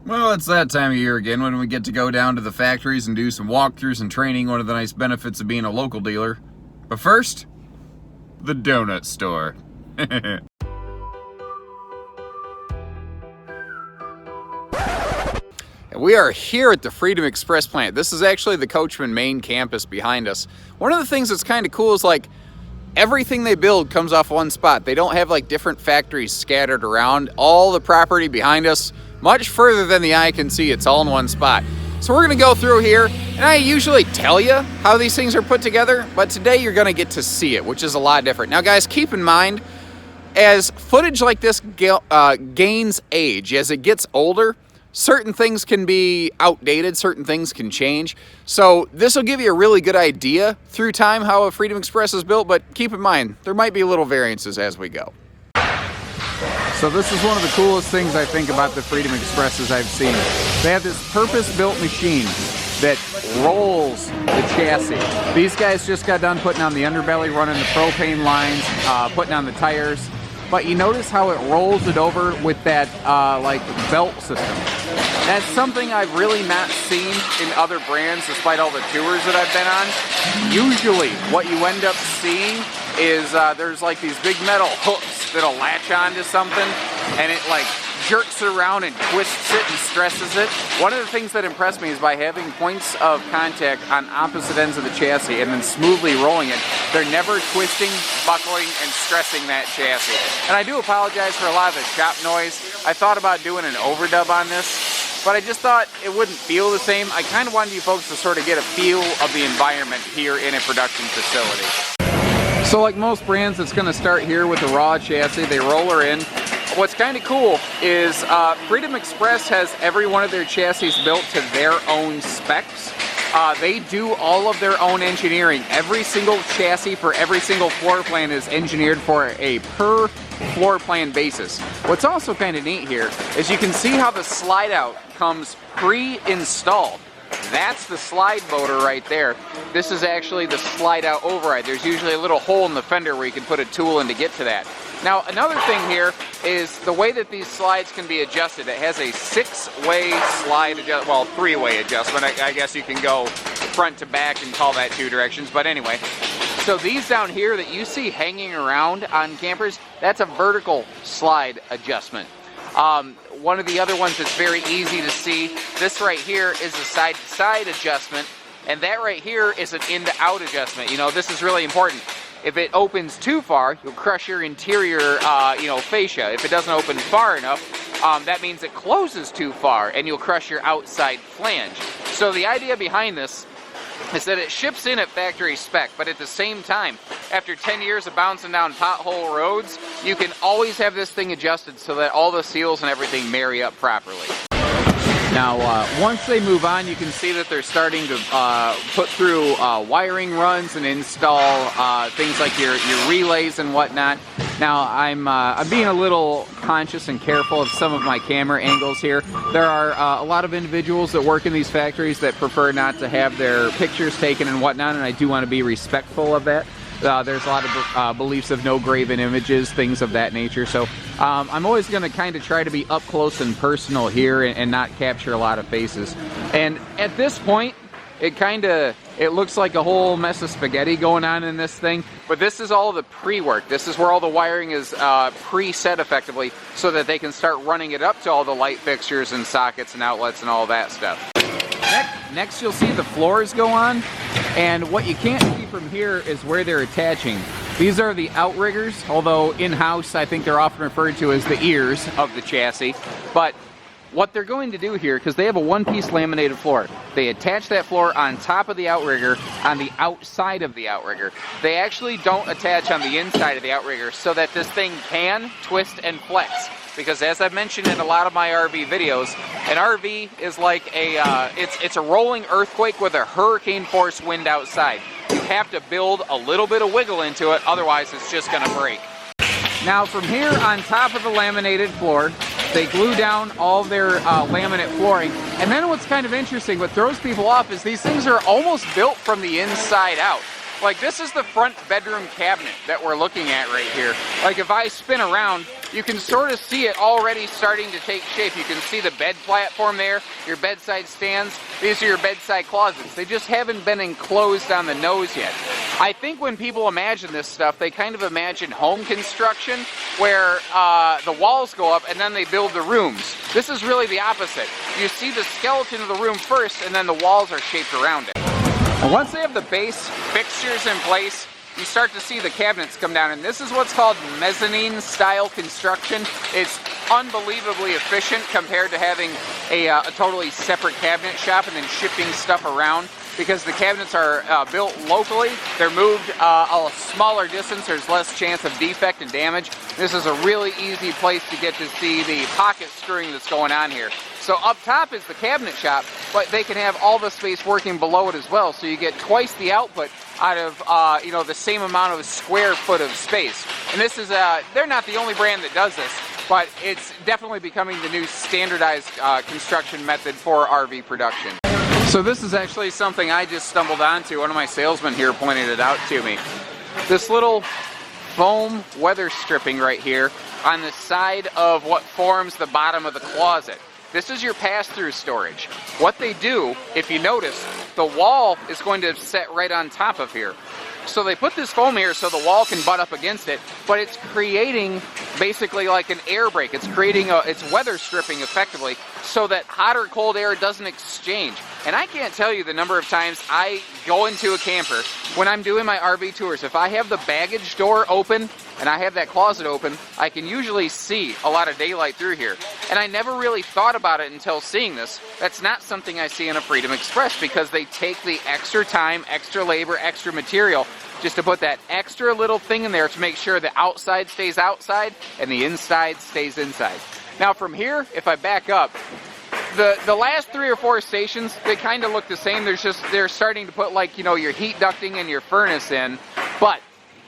Well, it's that time of year again when we get to go down to the factories and do some walkthroughs and training, one of the nice benefits of being a local dealer. But first, the donut store. We are here at the Freedom Express plant. This is actually the Coachmen main campus behind us. One of the things that's kind of cool is like everything they build comes off one spot. They don't have like different factories scattered around. All the property behind us, much further than the eye can see, it's all in one spot. So we're gonna go through here, and I usually tell you how these things are put together, but today you're gonna get to see it, which is a lot different. Now guys, keep in mind, as footage like this gains age, as it gets older, certain things can be outdated, certain things can change. So this will give you a really good idea through time how a Freedom Express is built, but keep in mind, there might be little variances as we go. So this is one of the coolest things I think about the Freedom Expresses I've seen. They have this purpose-built machine that rolls the chassis. These guys just got done putting on the underbelly, running the propane lines, putting on the tires. But you notice how it rolls it over with that like belt system. That's something I've really not seen in other brands despite all the tours that I've been on. Usually what you end up seeing is there's like these big metal hooks that'll latch onto something and it like jerks it around and twists it and stresses it. One of the things that impressed me is by having points of contact on opposite ends of the chassis and then smoothly rolling it, they're never twisting, buckling, and stressing that chassis. And I do apologize for a lot of the shop noise. I thought about doing an overdub on this, but I just thought it wouldn't feel the same. I kind of wanted you folks to sort of get a feel of the environment here in a production facility. So like most brands, it's going to start here with the raw chassis. They roll her in. What's kind of cool is Freedom Express has every one of their chassis built to their own specs. They do all of their own engineering. Every single chassis for every single floor plan is engineered for a per floor plan basis. What's also kind of neat here is you can see how the slide out comes pre-installed. That's the slide motor right there. This is actually the slide out override. There's usually a little hole in the fender where you can put a tool in to get to that. Now another thing here is the way that these slides can be adjusted. It has a 6-way slide adjustment, well 3-way adjustment. I guess you can go front to back and call that 2 directions, but anyway. So these down here that you see hanging around on campers, that's a vertical slide adjustment. One of the other ones that's very easy to see, this right here is a side-to-side adjustment, and that right here is an in-to-out adjustment. You know, this is really important. If it opens too far, you'll crush your interior, fascia. If it doesn't open far enough, that means it closes too far, and you'll crush your outside flange. So the idea behind this is that it ships in at factory spec, but at the same time, after 10 years of bouncing down pothole roads, you can always have this thing adjusted so that all the seals and everything marry up properly. Now, once they move on, you can see that they're starting to put through wiring runs and install things like your relays and whatnot. Now, I'm being a little conscious and careful of some of my camera angles here. There are a lot of individuals that work in these factories that prefer not to have their pictures taken and whatnot, and I do want to be respectful of that. There's a lot of beliefs of no graven images, things of that nature. So I'm always going to kind of try to be up close and personal here and not capture a lot of faces. And at this point, it looks like a whole mess of spaghetti going on in this thing. But this is all the pre-work. This is where all the wiring is preset effectively so that they can start running it up to all the light fixtures and sockets and outlets and all that stuff. Next you'll see the floors go on, and what you can't see from here is where they're attaching. These are the outriggers, although in-house I think they're often referred to as the ears of the chassis. But what they're going to do here, because they have a one-piece laminated floor, they attach that floor on top of the outrigger on the outside of the outrigger. They actually don't attach on the inside of the outrigger so that this thing can twist and flex. Because as I've mentioned in a lot of my RV videos, an RV is like it's a rolling earthquake with a hurricane force wind outside. You have to build a little bit of wiggle into it, otherwise it's just gonna break. Now from here on top of the laminated floor, they glue down all their laminate flooring. And then what's kind of interesting, what throws people off is these things are almost built from the inside out. Like this is the front bedroom cabinet that we're looking at right here. Like if I spin around, you can sort of see it already starting to take shape. You can see the bed platform there, your bedside stands. These are your bedside closets. They just haven't been enclosed on the nose yet. I think when people imagine this stuff, they kind of imagine home construction where the walls go up and then they build the rooms. This is really the opposite. You see the skeleton of the room first and then the walls are shaped around it. And once they have the base fixtures in place, you start to see the cabinets come down, and this is what's called mezzanine style construction. It's unbelievably efficient compared to having a totally separate cabinet shop and then shipping stuff around, because the cabinets are built locally. They're moved a smaller distance. There's less chance of defect and damage. This is a really easy place to get to see the pocket screwing that's going on here. So up top is the cabinet shop, but they can have all the space working below it as well, so you get twice the output out of the same amount of square foot of space. And this is they're not the only brand that does this, but it's definitely becoming the new standardized construction method for RV production. So this is actually something I just stumbled onto. One of my salesmen here pointed it out to me. This little foam weather stripping right here on the side of what forms the bottom of the closet. This is your pass-through storage. What they do, if you notice, the wall is going to set right on top of here. So they put this foam here so the wall can butt up against it, but it's creating basically like an air break. It's creating it's weather stripping effectively so that hot or cold air doesn't exchange. And I can't tell you the number of times I go into a camper when I'm doing my RV tours. If I have the baggage door open and I have that closet open, I can usually see a lot of daylight through here. And I never really thought about it until seeing this. That's not something I see in a Freedom Express, because they take the extra time, extra labor, extra material just to put that extra little thing in there to make sure the outside stays outside and the inside stays inside. Now from here, if I back up, the last 3 or 4 stations, they kind of look the same. They're starting to put, like, your heat ducting and your furnace in, but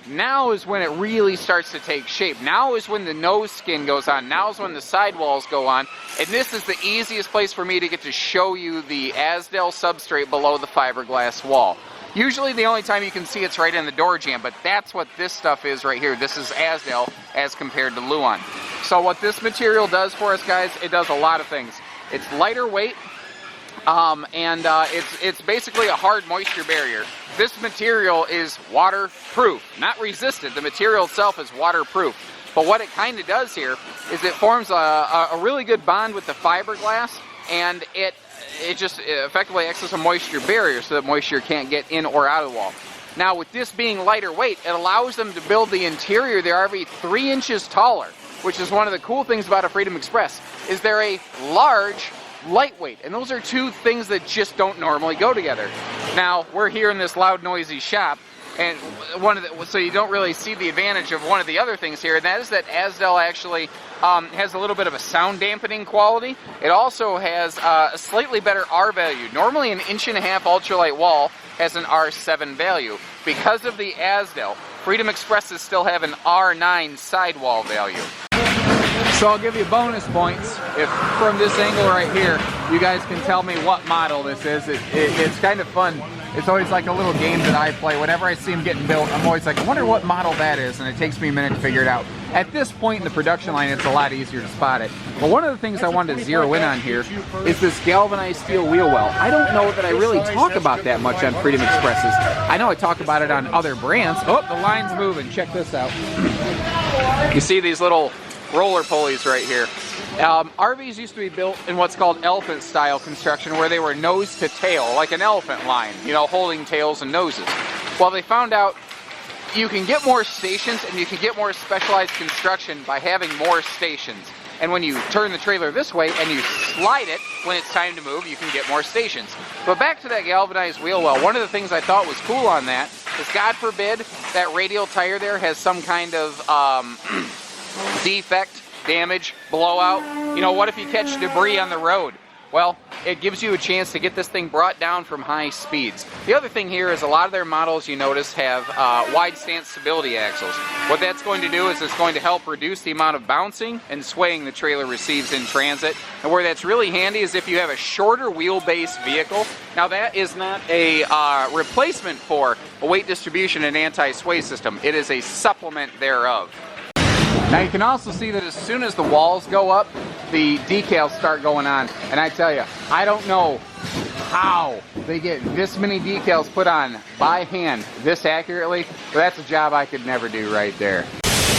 now is when it really starts to take shape. Now is when the nose skin goes on. Now is when the sidewalls go on. And this is the easiest place for me to get to show you the Azdel substrate below the fiberglass wall. Usually the only time you can see it's right in the door jamb, but that's what this stuff is right here. This is Azdel as compared to Luan. So what this material does for us, guys, it does a lot of things. It's lighter weight, and it's basically a hard moisture barrier. This material is waterproof, not resistant. The material itself is waterproof. But what it kind of does here is it forms a really good bond with the fiberglass, and it just effectively acts as a moisture barrier so that moisture can't get in or out of the wall. Now with this being lighter weight, it allows them to build the interior of their RV 3 inches taller, which is one of the cool things about a Freedom Express, is they're a large, lightweight, and those are two things that just don't normally go together. Now, we're here in this loud, noisy shop, and so you don't really see the advantage of one of the other things here, and that is that Azdel actually has a little bit of a sound dampening quality. It also has a slightly better R value. Normally an 1.5-inch ultralight wall has an R7 value. Because of the Azdel, Freedom Expresses still have an R9 sidewall value. So I'll give you bonus points if from this angle right here you guys can tell me what model this is. It's kind of fun. It's always like a little game that I play. Whenever I see them getting built, I'm always like, I wonder what model that is, and it takes me a minute to figure it out. At this point in the production line, it's a lot easier to spot it. But one of the things I wanted to zero in on here is this galvanized steel wheel well. I don't know that I really talk about that much on Freedom Expresses. I know I talk about it on other brands. Oh, the line's moving. Check this out. You see these little roller pulleys right here. RVs used to be built in what's called elephant style construction, where they were nose to tail, like an elephant line, holding tails and noses. Well, they found out you can get more stations and you can get more specialized construction by having more stations. And when you turn the trailer this way and you slide it when it's time to move, you can get more stations. But back to that galvanized wheel well, one of the things I thought was cool on that is, God forbid, that radial tire there has some kind of defect, damage, blowout. What if you catch debris on the road? Well, it gives you a chance to get this thing brought down from high speeds. The other thing here is a lot of their models, you notice, have wide stance stability axles. What that's going to do is it's going to help reduce the amount of bouncing and swaying the trailer receives in transit. And where that's really handy is if you have a shorter wheelbase vehicle. Now that is not a replacement for a weight distribution and anti-sway system. It is a supplement thereof. Now you can also see that as soon as the walls go up, the decals start going on. And I tell you, I don't know how they get this many decals put on by hand this accurately, but that's a job I could never do right there.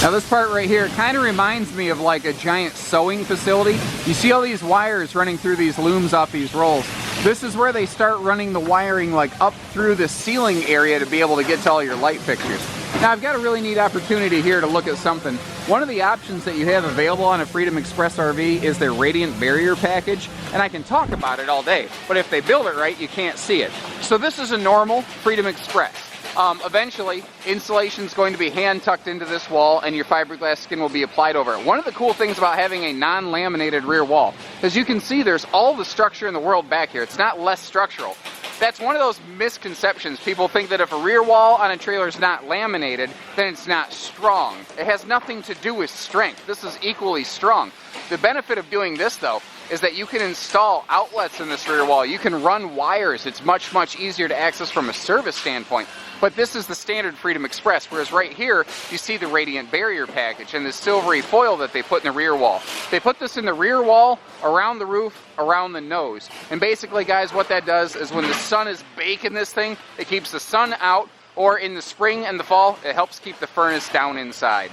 Now this part right here kind of reminds me of like a giant sewing facility. You see all these wires running through these looms off these rolls. This is where they start running the wiring like up through the ceiling area to be able to get to all your light fixtures. Now I've got a really neat opportunity here to look at something. One of the options that you have available on a Freedom Express RV is their radiant barrier package, and I can talk about it all day, but if they build it right, you can't see it. So this is a normal Freedom Express. Eventually, insulation is going to be hand tucked into this wall and your fiberglass skin will be applied over it. One of the cool things about having a non-laminated rear wall, as you can see, there's all the structure in the world back here. It's not less structural. That's one of those misconceptions. People think that if a rear wall on a trailer is not laminated, then it's not strong. It has nothing to do with strength. This is equally strong. The benefit of doing this, though, is that you can install outlets in this rear wall. You can run wires. It's much, much easier to access from a service standpoint. But this is the standard Freedom Express, whereas right here, you see the radiant barrier package and the silvery foil that they put in the rear wall. They put this in the rear wall, around the roof, around the nose. And basically, guys, what that does is when the sun is baking this thing, it keeps the sun out, or in the spring and the fall, it helps keep the furnace down inside.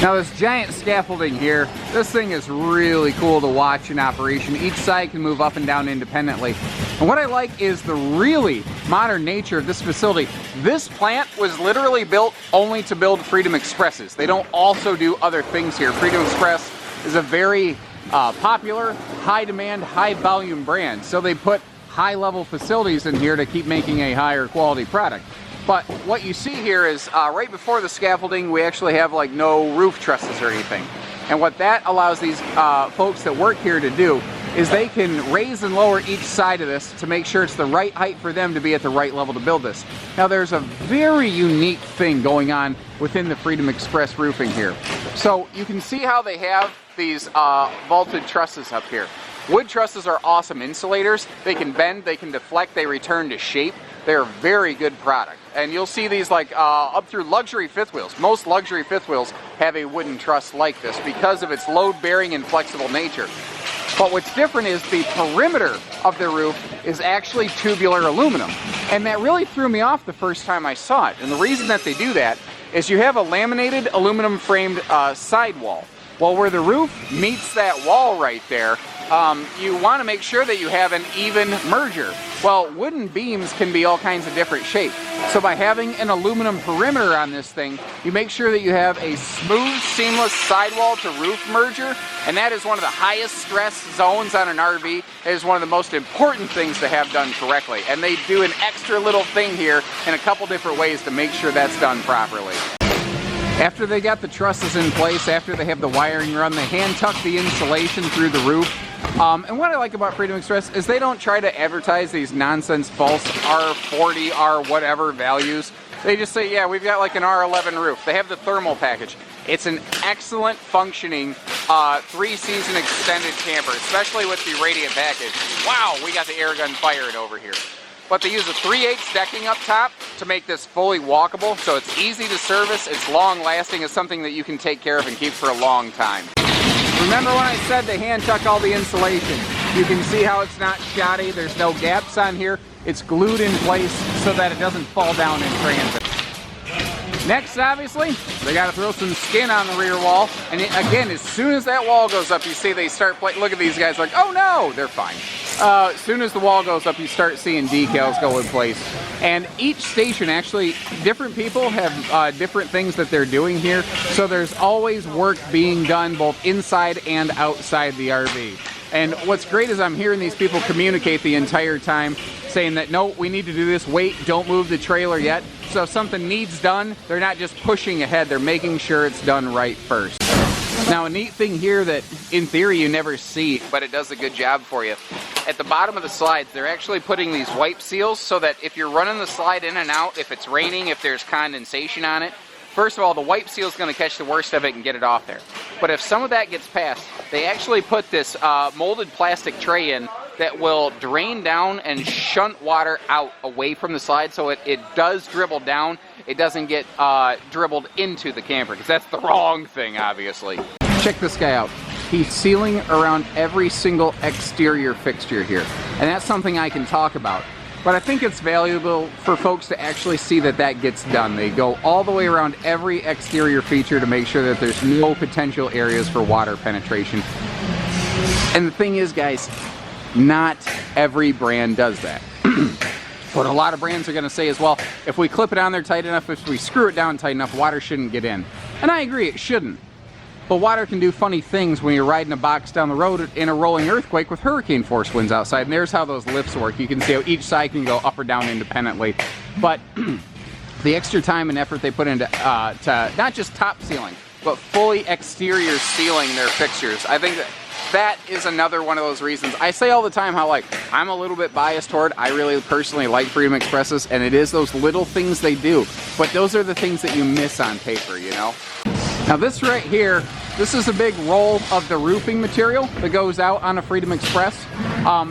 Now this giant scaffolding here, this thing is really cool to watch in operation. Each side can move up and down independently. And what I like is the really modern nature of this facility. This plant was literally built only to build Freedom Expresses. They don't also do other things here. Freedom Express is a very popular, high demand, high volume brand. So they put high level facilities in here to keep making a higher quality product. But what you see here is right before the scaffolding, we actually have like no roof trusses or anything. And what that allows these folks that work here to do is they can raise and lower each side of this to make sure it's the right height for them to be at the right level to build this. Now there's a very unique thing going on within the Freedom Express roofing here. So you can see how they have these vaulted trusses up here. Wood trusses are awesome insulators. They can bend, they can deflect, they return to shape. They're a very good product. And you'll see these like up through luxury fifth wheels. Most luxury fifth wheels have a wooden truss like this because of its load-bearing and flexible nature. But what's different is the perimeter of the roof is actually tubular aluminum. And that really threw me off the first time I saw it. And the reason that they do that is you have a laminated aluminum framed sidewall. Well, where the roof meets that wall right there, you want to make sure that you have an even merger. Well, wooden beams can be all kinds of different shapes. So by having an aluminum perimeter on this thing, you make sure that you have a smooth, seamless sidewall to roof merger, and that is one of the highest stress zones on an RV. It is one of the most important things to have done correctly. And they do an extra little thing here in a couple different ways to make sure that's done properly. After they got the trusses in place, after they have the wiring run, they hand tuck the insulation through the roof. And what I like about Freedom Express is they don't try to advertise these nonsense false R40, R whatever values. They just say, yeah, we've got like an R11 roof. They have the thermal package. It's an excellent functioning 3-season extended camper, especially with the radiant package. Wow, we got the air gun firing over here. But they use a 3/8 decking up top to make this fully walkable, so it's easy to service, it's long lasting, it's something that you can take care of and keep for a long time. Remember when I said they hand tuck all the insulation? You can see how it's not shoddy, there's no gaps on here, it's glued in place so that it doesn't fall down in transit. Next, obviously, they got to throw some skin on the rear wall, and again, as soon as that wall goes up, you see they start playing. Look at these guys like, oh no, they're fine. As soon as the wall goes up, you start seeing decals go in place. And each station, actually, different people have different things that they're doing here, so there's always work being done both inside and outside the RV. And what's great is I'm hearing these people communicate the entire time, saying that, no, we need to do this, wait, don't move the trailer yet. So if something needs done, they're not just pushing ahead, they're making sure it's done right first. Now, a neat thing here that, in theory, you never see, but it does a good job for you. At the bottom of the slides, they're actually putting these wipe seals so that if you're running the slide in and out, if it's raining, if there's condensation on it, first of all, the wipe seal is going to catch the worst of it and get it off there. But if some of that gets past, they actually put this molded plastic tray in that will drain down and shunt water out away from the slide, so it does dribble down. it doesn't get dribbled into the camper, because that's the wrong thing, obviously. Check this guy out. He's sealing around every single exterior fixture here, and that's something I can talk about. But I think it's valuable for folks to actually see that that gets done. They go all the way around every exterior feature to make sure that there's no potential areas for water penetration. And the thing is, guys, not every brand does that. What a lot of brands are going to say is, well, if we clip it on there tight enough, if we screw it down tight enough, water shouldn't get in. And I agree, it shouldn't. But water can do funny things when you're riding a box down the road in a rolling earthquake with hurricane force winds outside. And there's how those lifts work. You can see how each side can go up or down independently. But the extra time and effort they put into to not just top sealing, but fully exterior sealing their fixtures, I think that is another one of those reasons. I say all the time how, like, I'm a little bit biased toward, I really personally like Freedom Expresses, and it is those little things they do. But those are the things that you miss on paper, you know? Now this right here, this is a big roll of the roofing material that goes out on a Freedom Express.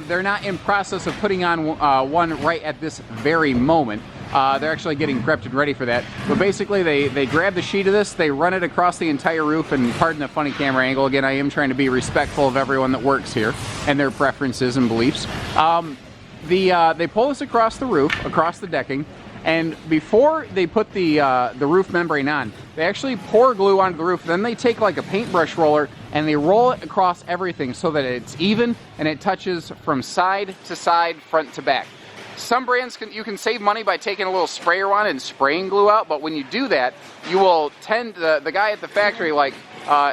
They're not in process of putting on one right at this very moment. They're actually getting prepped and ready for that. But basically they grab the sheet of this, they run it across the entire roof, and pardon the funny camera angle, again, I am trying to be respectful of everyone that works here and their preferences and beliefs. They pull this across the roof, across the decking, and before they put the roof membrane on, they actually pour glue onto the roof. Then they take like a paintbrush roller and they roll it across everything so that it's even and it touches from side to side, front to back. Some brands you can save money by taking a little sprayer wand and spraying glue out, but when you do that, you will tend the guy at the factory, like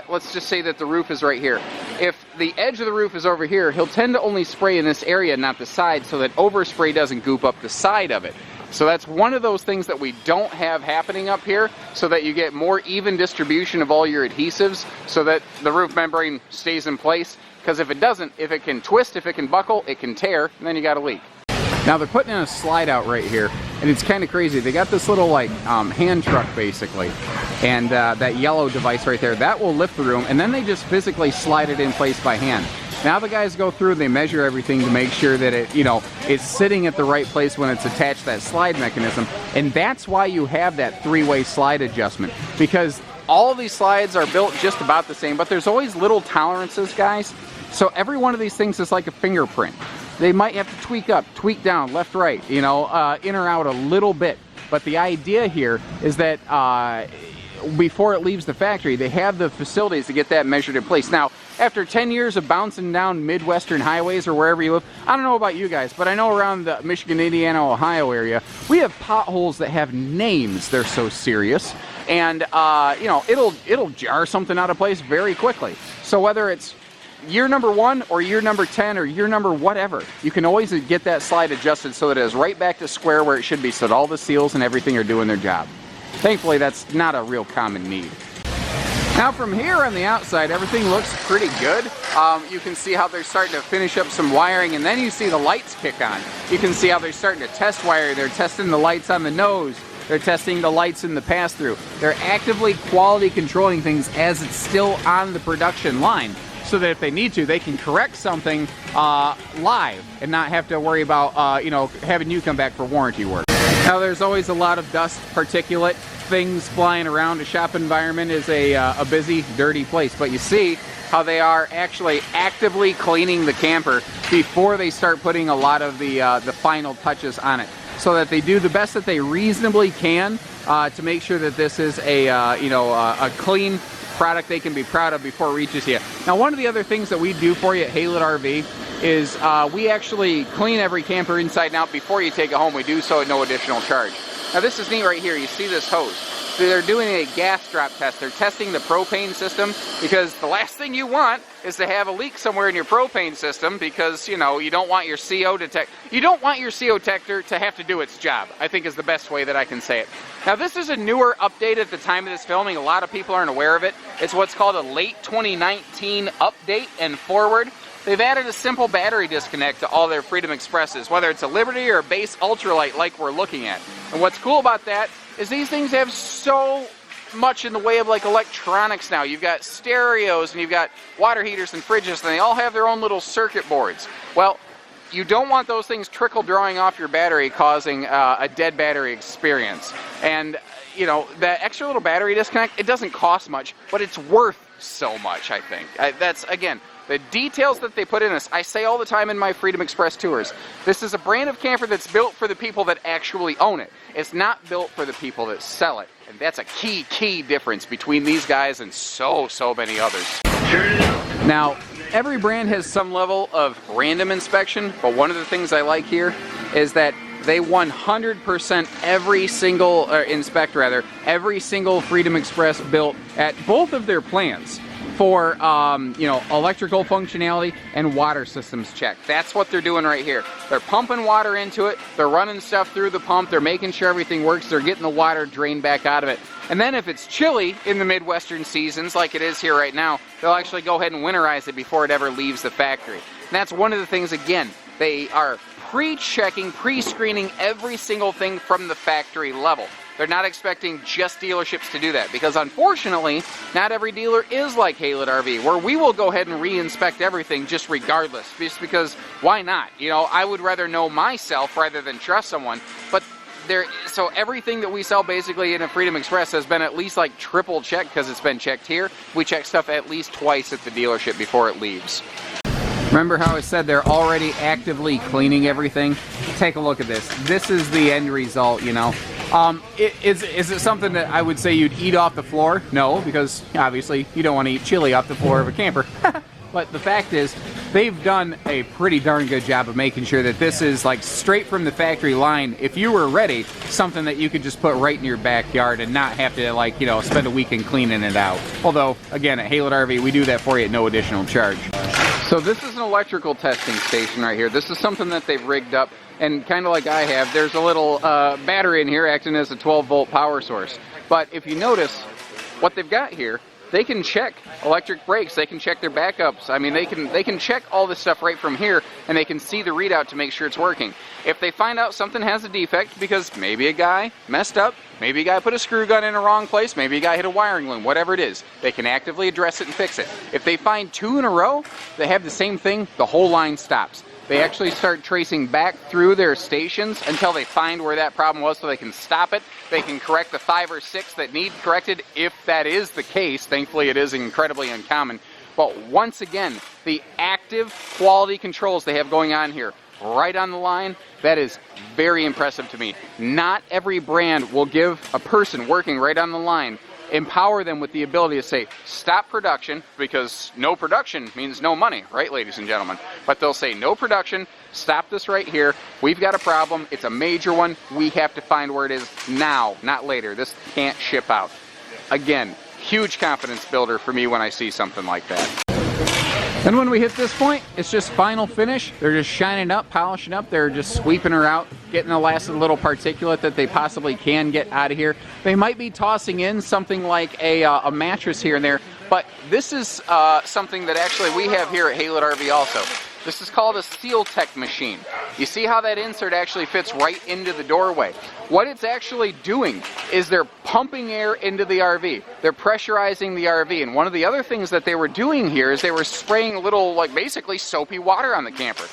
let's just say that the roof is right here. If the edge of the roof is over here, he'll tend to only spray in this area, not the side, so that overspray doesn't goop up the side of it. So that's one of those things that we don't have happening up here, so that you get more even distribution of all your adhesives, so that the roof membrane stays in place. Because if it doesn't, if it can twist, if it can buckle, it can tear, and then you got a leak. Now they're putting in a slide out right here, and it's kind of crazy. They got this little like hand truck basically, and that yellow device right there, that will lift the room, and then they just physically slide it in place by hand. Now the guys go through, they measure everything to make sure that it, you know, it's sitting at the right place when it's attached to that slide mechanism, and that's why you have that three-way slide adjustment, because all of these slides are built just about the same, but there's always little tolerances, guys. So every one of these things is like a fingerprint. They might have to tweak up, tweak down, left, right, you know, in or out a little bit. But the idea here is that before it leaves the factory, they have the facilities to get that measured in place. Now, after 10 years of bouncing down Midwestern highways or wherever you live, I don't know about you guys, but I know around the Michigan, Indiana, Ohio area, we have potholes that have names. They're so serious. And, you know, it'll jar something out of place very quickly. So whether it's year number 1 or year number 10 or year number whatever, you can always get that slide adjusted so that it is right back to square where it should be, so that all the seals and everything are doing their job. Thankfully, that's not a real common need. Now from here on the outside, everything looks pretty good. You can see how they're starting to finish up some wiring, and then you see the lights kick on. You can see how they're starting to test wire. They're testing the lights on the nose. They're testing the lights in the pass-through. They're actively quality controlling things as it's still on the production line, so that if they need to, they can correct something live and not have to worry about you know, having you come back for warranty work. Now there's always a lot of dust, particulate, things flying around. A shop environment is a busy, dirty place, but you see how they are actually actively cleaning the camper before they start putting a lot of the final touches on it, so that they do the best that they reasonably can to make sure that this is a you know, a clean product they can be proud of before it reaches you. Now, one of the other things that we do for you at Haylett RV is we actually clean every camper inside and out before you take it home. We do so at no additional charge. Now this is neat right here. You see this hose. So they're doing a gas drop test. They're testing the propane system, because the last thing you want is to have a leak somewhere in your propane system, because, you know, you don't want your CO detector to have to do its job, I think is the best way that I can say it. Now this is a newer update at the time of this filming. A lot of people aren't aware of it. It's what's called a late 2019 update and forward. They've added a simple battery disconnect to all their Freedom Expresses, whether it's a Liberty or a base ultralight like we're looking at. And what's cool about that is these things have so much in the way of like electronics now. You've got stereos and you've got water heaters and fridges, and they all have their own little circuit boards. Well, you don't want those things trickle drawing off your battery, causing a dead battery experience. And you know, that extra little battery disconnect, it doesn't cost much, but it's worth so much, I think. That's, again, the details that they put in this. I say all the time in my Freedom Express tours, this is a brand of camper that's built for the people that actually own it. It's not built for the people that sell it. And that's a key difference between these guys and so many others. Now, every brand has some level of random inspection, but one of the things I like here is that they 100% every single, every single Freedom Express built at both of their plants for, you know, electrical functionality and water systems check. That's what they're doing right here. They're pumping water into it, they're running stuff through the pump, they're making sure everything works, they're getting the water drained back out of it. And then if it's chilly in the Midwestern seasons, like it is here right now, they'll actually go ahead and winterize it before it ever leaves the factory. And that's one of the things, again, they are pre-checking, pre-screening every single thing from the factory level. They're not expecting just dealerships to do that, because unfortunately, not every dealer is like Haylett RV, where we will go ahead and re-inspect everything just regardless, just because why not? You know, I would rather know myself rather than trust someone, but so everything that we sell basically in a Freedom Express has been at least like triple checked, because it's been checked here. We check stuff at least twice at the dealership before it leaves. Remember how I said they're already actively cleaning everything? Take a look at this. This is the end result, you know. Is it something that I would say you'd eat off the floor? No, because obviously you don't want to eat chili off the floor of a camper. But the fact is, they've done a pretty darn good job of making sure that this is like straight from the factory line. If you were ready, something that you could just put right in your backyard and not have to, like, you know, spend a weekend cleaning it out. Although, again, at Haylett RV, we do that for you at no additional charge. So this is an electrical testing station right here. This is something that they've rigged up, and kind of like I have, there's a little battery in here acting as a 12-volt power source. But if you notice, what they've got here, they can check electric brakes, they can check their backups. I mean, they can check all this stuff right from here, and they can see the readout to make sure it's working. If they find out something has a defect, because maybe a guy messed up, maybe a guy put a screw gun in the wrong place, maybe a guy hit a wiring loom, whatever it is, they can actively address it and fix it. If they find two in a row, they have the same thing, the whole line stops. They actually start tracing back through their stations until they find where that problem was, so they can stop it. They can correct the 5 or 6 that need corrected, if that is the case. Thankfully, it is incredibly uncommon. But once again, the active quality controls they have going on here, right on the line, that is very impressive to me. Not every brand will give a person working right on the line, empower them with the ability to say, stop production, because no production means no money, right, ladies and gentlemen? But they'll say, no production, stop this right here, we've got a problem, it's a major one, we have to find where it is now, not later, this can't ship out. Again, huge confidence builder for me when I see something like that. And when we hit this point, it's just final finish. They're just shining up, polishing up. They're just sweeping her out, getting the last little particulate that they possibly can get out of here. They might be tossing in something like a mattress here and there, but this is something that actually we have here at Haylett RV also. This is called a Seal Tech machine. You see how that insert actually fits right into the doorway. What it's actually doing is they're pumping air into the RV. They're pressurizing the RV. And one of the other things that they were doing here is they were spraying a little, like, basically soapy water on the camper.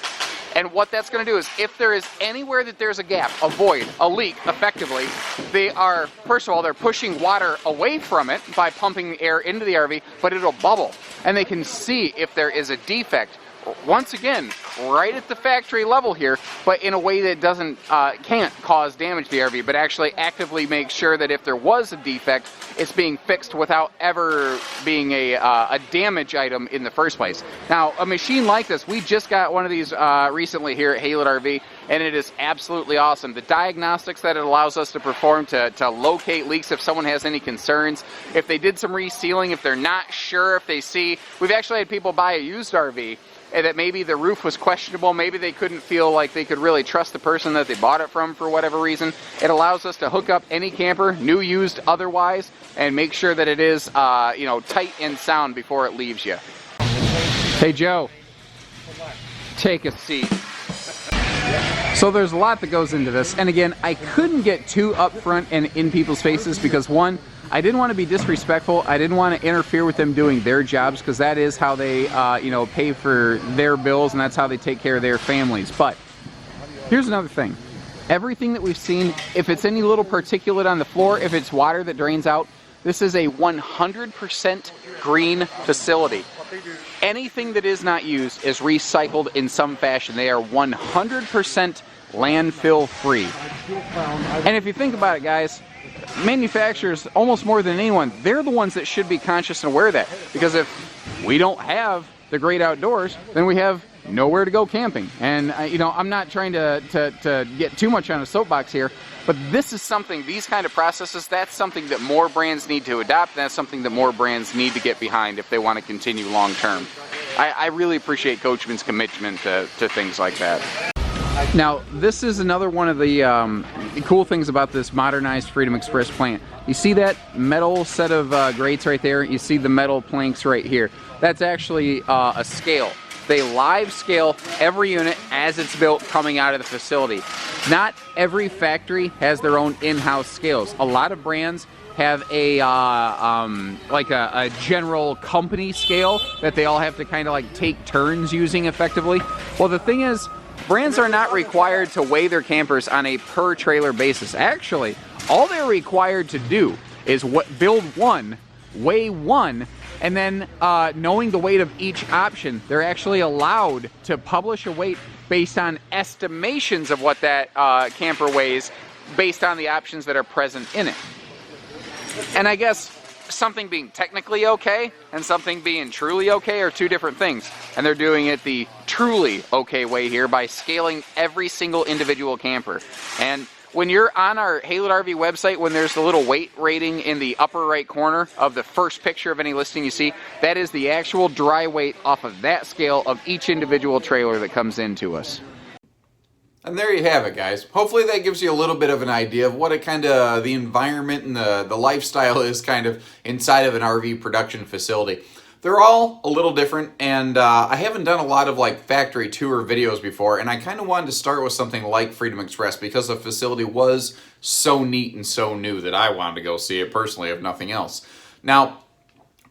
And what that's going to do is, if there is anywhere that there's a gap, a void, a leak, effectively, they are, first of all, they're pushing water away from it by pumping the air into the RV, but it'll bubble. And they can see if there is a defect. Once again, right at the factory level here, but in a way that can't cause damage to the RV, but actually actively make sure that if there was a defect, it's being fixed without ever being a damage item in the first place. Now, a machine like this, we just got one of these recently here at Haylett RV, and it is absolutely awesome. The diagnostics that it allows us to perform to locate leaks if someone has any concerns, if they did some resealing, if they're not sure, if they see, we've actually had people buy a used RV, and that maybe the roof was questionable, maybe they couldn't feel like they could really trust the person that they bought it from for whatever reason. It allows us to hook up any camper, new, used, otherwise, and make sure that it is, you know, tight and sound before it leaves you. Hey Joe, take a seat. So there's a lot that goes into this, and again, I couldn't get too upfront and in people's faces because one, I didn't want to be disrespectful. I didn't want to interfere with them doing their jobs, because that is how they, you know, pay for their bills, and that's how they take care of their families. But here's another thing. Everything that we've seen, if it's any little particulate on the floor, if it's water that drains out, this is a 100% green facility. Anything that is not used is recycled in some fashion. They are 100% landfill free. And if you think about it, guys, manufacturers, almost more than anyone, they're the ones that should be conscious and aware of that. Because if we don't have the great outdoors, then we have nowhere to go camping. And you know, I'm not trying to get too much on a soapbox here, but this is something, these kind of processes, that's something that more brands need to adopt, and that's something that more brands need to get behind if they want to continue long term. I really appreciate Coachmen's commitment to things like that. Now, this is another one of the cool things about this modernized Freedom Express plant. You see that metal set of grates right there? You see the metal planks right here. That's actually a scale. They live scale every unit as it's built coming out of the facility. Not every factory has their own in-house scales. A lot of brands have a like a general company scale that they all have to kind of like take turns using effectively. Well, the thing is, brands are not required to weigh their campers on a per trailer basis. Actually, all they're required to do is build one, weigh one, and then knowing the weight of each option, they're actually allowed to publish a weight based on estimations of what that camper weighs based on the options that are present in it. And I guess something being technically okay and something being truly okay are two different things. And they're doing it the truly okay way here by scaling every single individual camper. And when you're on our Haylett RV website, when there's the little weight rating in the upper right corner of the first picture of any listing you see, that is the actual dry weight off of that scale of each individual trailer that comes into us. And there you have it, guys. Hopefully that gives you a little bit of an idea of what a kind of the environment and the lifestyle is kind of inside of an RV production facility. They're all a little different, and I haven't done a lot of like factory tour videos before, and I kind of wanted to start with something like Freedom Express because the facility was so neat and so new that I wanted to go see it personally, if nothing else. Now,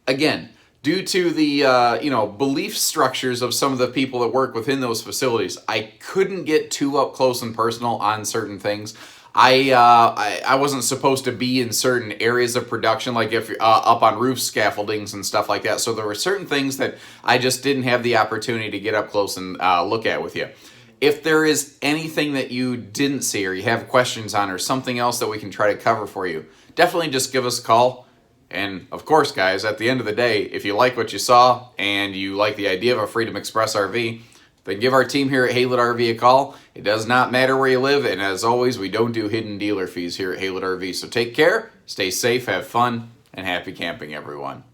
again, due to the you know, belief structures of some of the people that work within those facilities, I couldn't get too up close and personal on certain things. I wasn't supposed to be in certain areas of production, like if up on roof scaffoldings and stuff like that. So there were certain things that I just didn't have the opportunity to get up close and look at with you. If there is anything that you didn't see or you have questions on or something else that we can try to cover for you, definitely just give us a call. And of course, guys, at the end of the day, if you like what you saw and you like the idea of a Freedom Express RV, then give our team here at Haylett RV a call. It does not matter where you live, and as always, we don't do hidden dealer fees here at Haylett RV. So take care, stay safe, have fun, and happy camping, everyone.